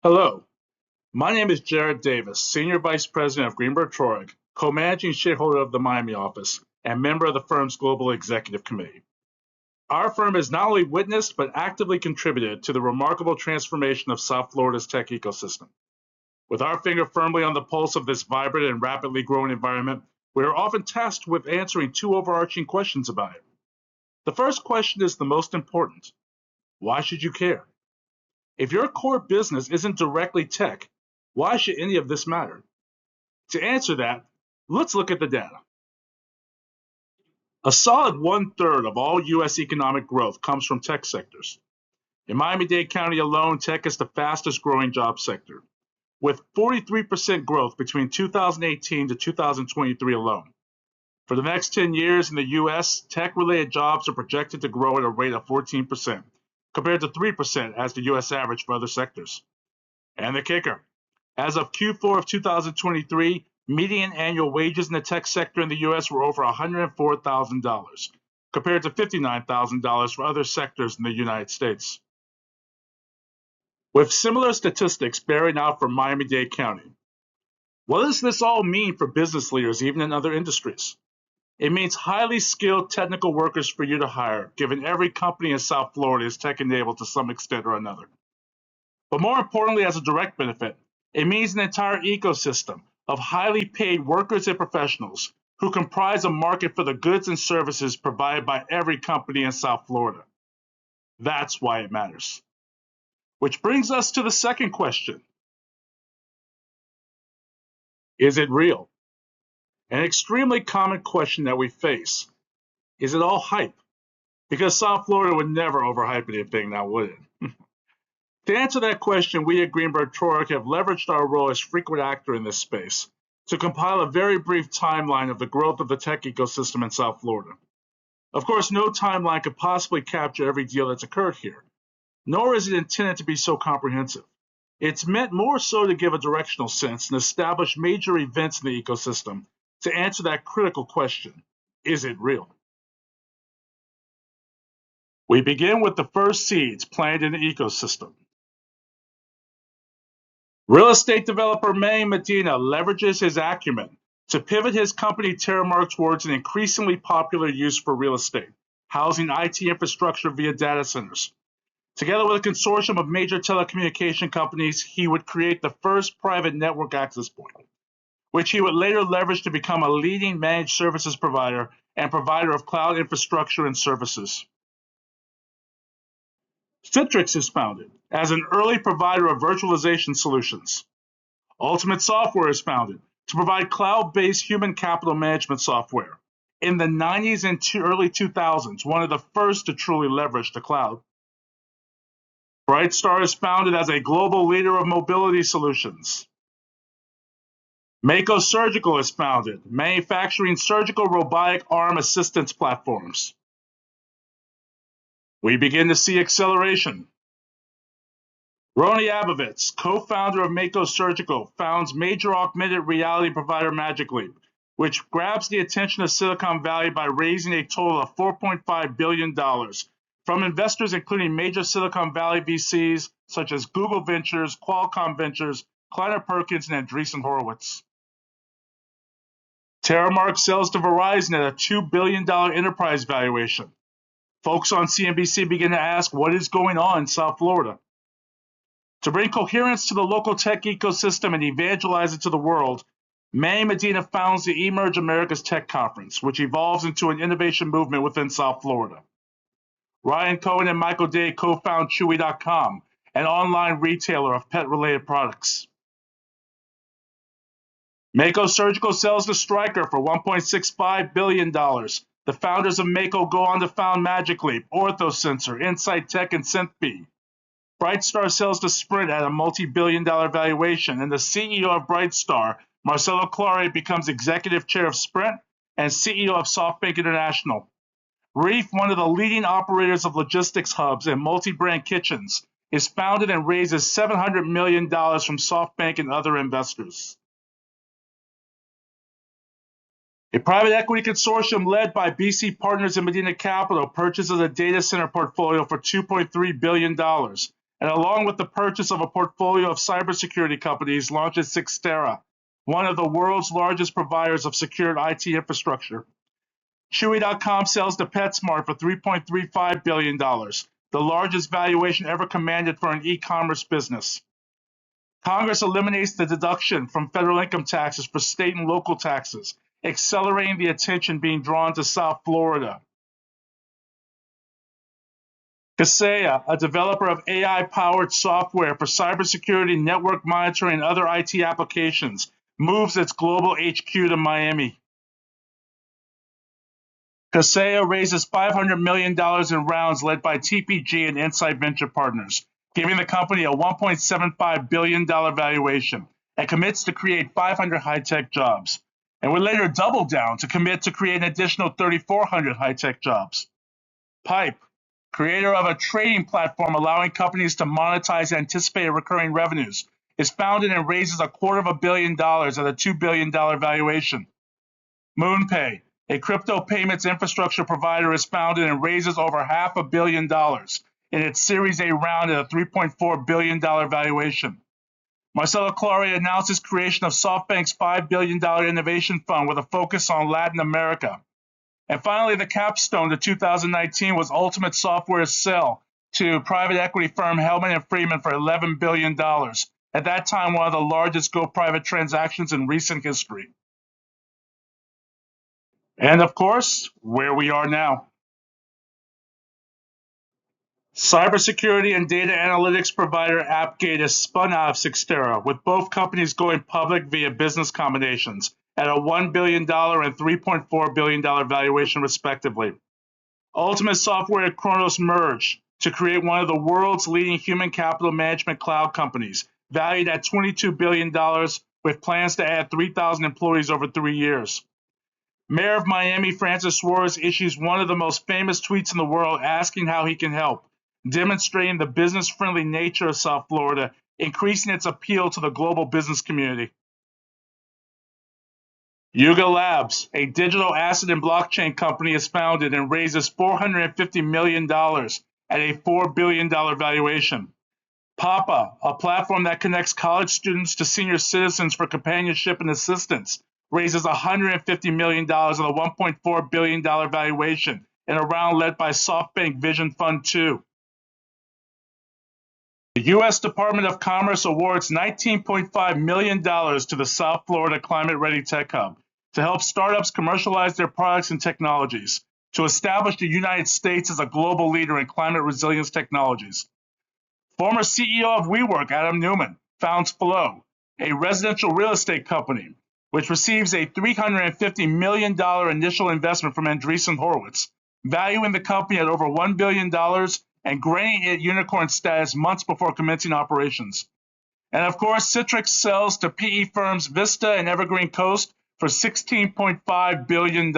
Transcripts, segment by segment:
Hello, my name is Jaret Davis, Senior Vice President of Greenberg Traurig, co-managing shareholder of the Miami office, and member of the firm's Global Executive Committee. Our firm has not only witnessed but actively contributed to the remarkable transformation of South Florida's tech ecosystem. With our finger firmly on the pulse of this vibrant and rapidly growing environment, we are often tasked with answering two overarching questions about it. The first question is the most important. Why should you care? If your core business isn't directly tech, why should any of this matter? To answer that, let's look at the data. A solid one-third of all U.S. economic growth comes from tech sectors. In Miami-Dade County alone, tech is the fastest growing job sector, with 43% growth between 2018 to 2023 alone. For the next 10 years in the U.S., tech-related jobs are projected to grow at a rate of 14%, compared to 3% as the U.S. average for other sectors. And the kicker, as of Q4 of 2023, median annual wages in the tech sector in the U.S. were over $104,000, compared to $59,000 for other sectors in the United States. With similar statistics bearing out for Miami-Dade County, what does this all mean for business leaders, even in other industries? It means highly skilled technical workers for you to hire, given every company in South Florida is tech-enabled to some extent or another. But more importantly, as a direct benefit, it means an entire ecosystem of highly paid workers and professionals who comprise a market for the goods and services provided by every company in South Florida. That's why it matters. Which brings us to the second question. Is it real? An extremely common question that we face. Is it all hype? Because South Florida would never overhype anything now, would it? To answer that question, we at Greenberg Traurig have leveraged our role as frequent actor in this space to compile a very brief timeline of the growth of the tech ecosystem in South Florida. Of course, no timeline could possibly capture every deal that's occurred here, nor is it intended to be so comprehensive. It's meant more so to give a directional sense and establish major events in the ecosystem to answer that critical question, is it real? We begin with the first seeds planted in the ecosystem. Real estate developer Manny Medina leverages his acumen to pivot his company Terramark towards an increasingly popular use for real estate, housing IT infrastructure via data centers. Together with a consortium of major telecommunication companies, he would create the first private network access point, which he would later leverage to become a leading managed services provider and provider of cloud infrastructure and services. Citrix is founded as an early provider of virtualization solutions. Ultimate Software is founded to provide cloud-based human capital management software. In the 90s and early 2000s, one of the first to truly leverage the cloud. Brightstar is founded as a global leader of mobility solutions. Mako Surgical is founded, manufacturing surgical robotic arm assistance platforms. We begin to see acceleration. Roni Abovitz, co-founder of Mako Surgical, founds major augmented reality provider Magic Leap, which grabs the attention of Silicon Valley by raising a total of $4.5 billion from investors including major Silicon Valley VCs such as Google Ventures, Qualcomm Ventures, Kleiner Perkins, and Andreessen Horowitz. Terramark sells to Verizon at a $2 billion enterprise valuation. Folks on CNBC begin to ask what is going on in South Florida. To bring coherence to the local tech ecosystem and evangelize it to the world, Manny Medina founds the Emerge America's Tech Conference, which evolves into an innovation movement within South Florida. Ryan Cohen and Michael Day co-found Chewy.com, an online retailer of pet-related products. Mako Surgical sells to Stryker for $1.65 billion. The founders of Mako go on to found Magic Leap, OrthoSensor, Insight Tech, and SynthB. Brightstar sells to Sprint at a multi-billion-dollar valuation, and the CEO of Brightstar, Marcelo Clary, becomes executive chair of Sprint and CEO of SoftBank International. Reef, one of the leading operators of logistics hubs and multi-brand kitchens, is founded and raises $700 million from SoftBank and other investors. A private equity consortium led by BC Partners and Medina Capital purchases a data center portfolio for $2.3 billion and along with the purchase of a portfolio of cybersecurity companies, launches Cyxtera, one of the world's largest providers of secured IT infrastructure. Chewy.com sells to PetSmart for $3.35 billion, the largest valuation ever commanded for an e-commerce business. Congress eliminates the deduction from federal income taxes for state and local taxes, accelerating the attention being drawn to South Florida. Kaseya, a developer of AI-powered software for cybersecurity, network monitoring, and other IT applications, moves its global HQ to Miami. Kaseya raises $500 million in rounds led by TPG and Insight Venture Partners, giving the company a $1.75 billion valuation, and commits to create 500 high-tech jobs, and would later double down to commit to create an additional 3,400 high-tech jobs. Pipe, creator of a trading platform allowing companies to monetize anticipated recurring revenues, is founded and raises $250 million at a $2 billion valuation. MoonPay, a crypto payments infrastructure provider, is founded and raises over $500 million in its Series A round at a $3.4 billion valuation. Marcelo Claure announces creation of SoftBank's $5 billion innovation fund with a focus on Latin America. And finally, the capstone to 2019 was Ultimate Software's sale to private equity firm Hellman & Friedman for $11 billion, at that time one of the largest go-private transactions in recent history. And of course, where we are now. Cybersecurity and data analytics provider Appgate is spun out of Cyxtera, with both companies going public via business combinations at a $1 billion and $3.4 billion valuation, respectively. Ultimate Software and Kronos merged to create one of the world's leading human capital management cloud companies, valued at $22 billion, with plans to add 3,000 employees over 3 years. Mayor of Miami Francis Suarez issues one of the most famous tweets in the world asking how he can help, demonstrating the business-friendly nature of South Florida, increasing its appeal to the global business community. Yuga Labs, a digital asset and blockchain company, is founded and raises $450 million at a $4 billion valuation. Papa, a platform that connects college students to senior citizens for companionship and assistance, raises $150 million at a $1.4 billion valuation in a round led by SoftBank Vision Fund 2. The U.S. Department of Commerce awards $19.5 million to the South Florida Climate Ready Tech Hub to help startups commercialize their products and technologies, to establish the United States as a global leader in climate resilience technologies. Former CEO of WeWork, Adam Neumann, founds Flow, a residential real estate company, which receives a $350 million initial investment from Andreessen Horowitz, valuing the company at over $1 billion and granting it unicorn status months before commencing operations. And of course, Citrix sells to PE firms Vista and Evergreen Coast for $16.5 billion.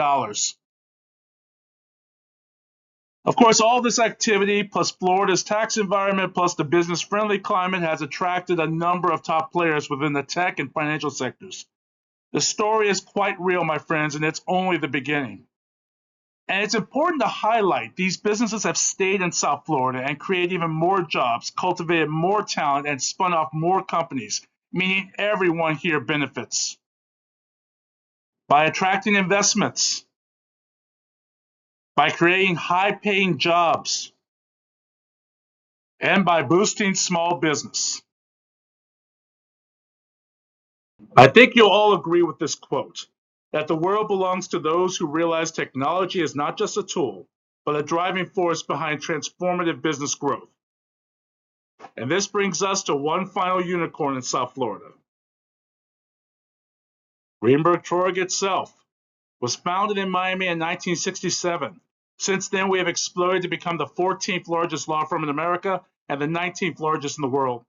Of course, all this activity, plus Florida's tax environment, plus the business-friendly climate, has attracted a number of top players within the tech and financial sectors. The story is quite real, my friends, and it's only the beginning. And it's important to highlight these businesses have stayed in South Florida and created even more jobs, cultivated more talent, and spun off more companies, meaning everyone here benefits. By attracting investments, by creating high-paying jobs, and by boosting small business. I think you'll all agree with this quote, that the world belongs to those who realize technology is not just a tool, but a driving force behind transformative business growth. And this brings us to one final unicorn in South Florida. Greenberg Traurig itself was founded in Miami in 1967. Since then, we have exploded to become the 14th largest law firm in America and the 19th largest in the world,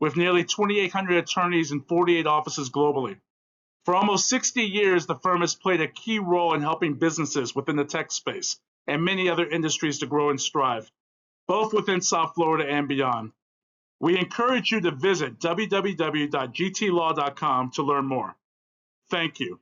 with nearly 2,800 attorneys and 48 offices globally. For almost 60 years, the firm has played a key role in helping businesses within the tech space and many other industries to grow and strive, both within South Florida and beyond. We encourage you to visit www.gtlaw.com to learn more. Thank you.